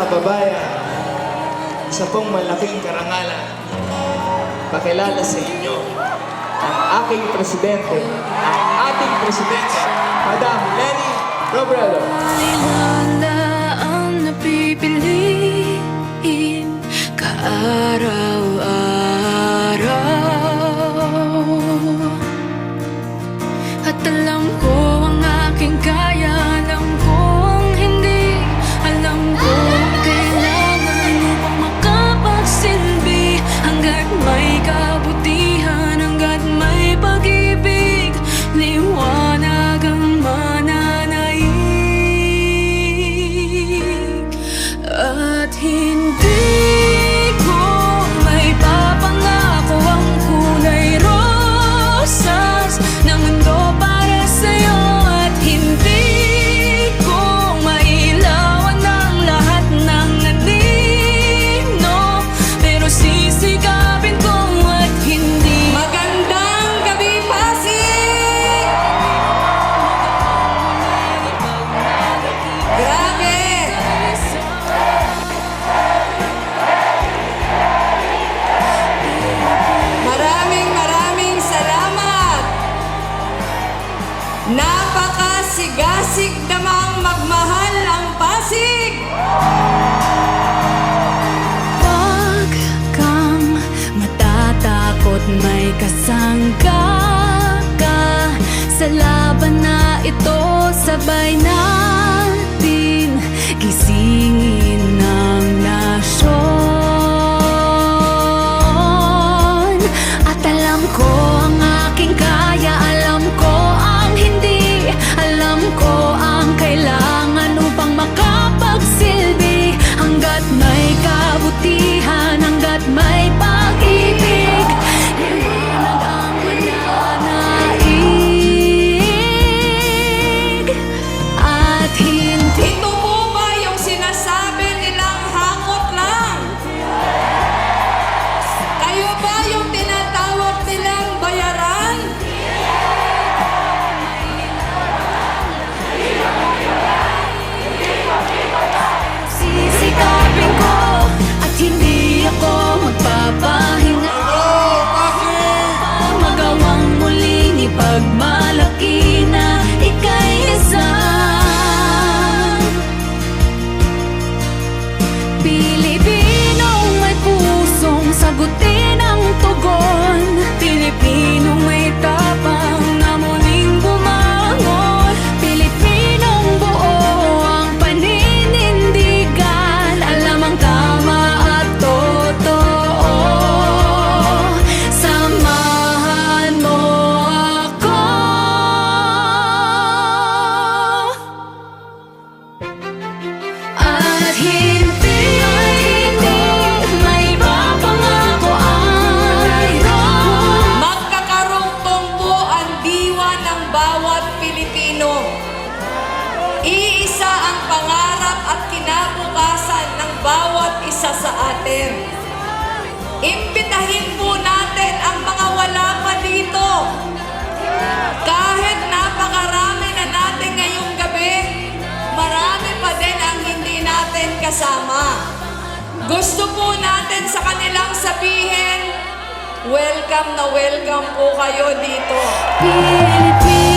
kababayan, isa pong malaking karangalan. Pakilala sa inyo ang aking presidente, ang ating presidente, Madam Leni Robredo. Wala ang napipiliin kaaraw-araw. At alam ko ang aking kaya, alam ko ang hindi, alam ko ang kailangan upang makapagsilbi. Hanggat may kabutihan, hanggat may pag-ibig, liwanag ang mananaig. At hindi ko may papangako ang kulay rosas ng mundo para sa'yo. At hindi ko mailawan ang lahat ng anino, pero sisikapin ko at hindi. Magandang gabi, Pasig! Grabe! Maraming salamat! Napakasigasig namang magmahal ang Pasig! Huwag kang matatakot, may kasangga ka sa laban na ito. Sabay natin gisingin ng nasyon. At alam ko ang aking kaya, alam ko ang hindi, alam ko ang kailangan upang makapagsilbi. Hanggat may kabutihan, hanggat may pag-ibig, liwanag ang mananaig. At hindi Ito po ba yung sinasabi nilang hangot lang? Kayo ba yung tinatawag nilang bayaran? sisikapin ko at hindi ako magpapahinga. Magawang muling ipagmalaki na ika'y isa. Pilipinong may pusong sagutin ang tugon. Pilipinong may tapang na muling bumangon. Pilipinong buo ang paninindigan. Alam ang tama at totoo. Samahan mo ako. At hindi ko may papangako ay Magkakarungtong po ang diwa ng bawat Pilipino. Iisa ang pangarap at kinabukasan ng bawat isa sa atin. Imbitahin po natin ang mga wala pa dito. Kahit napakarami na natin ngayong gabi, marami pa din ang hindi natin kasama. Gusto po natin sa kanilang sabihin, welcome na welcome po kayo dito. Pilipino.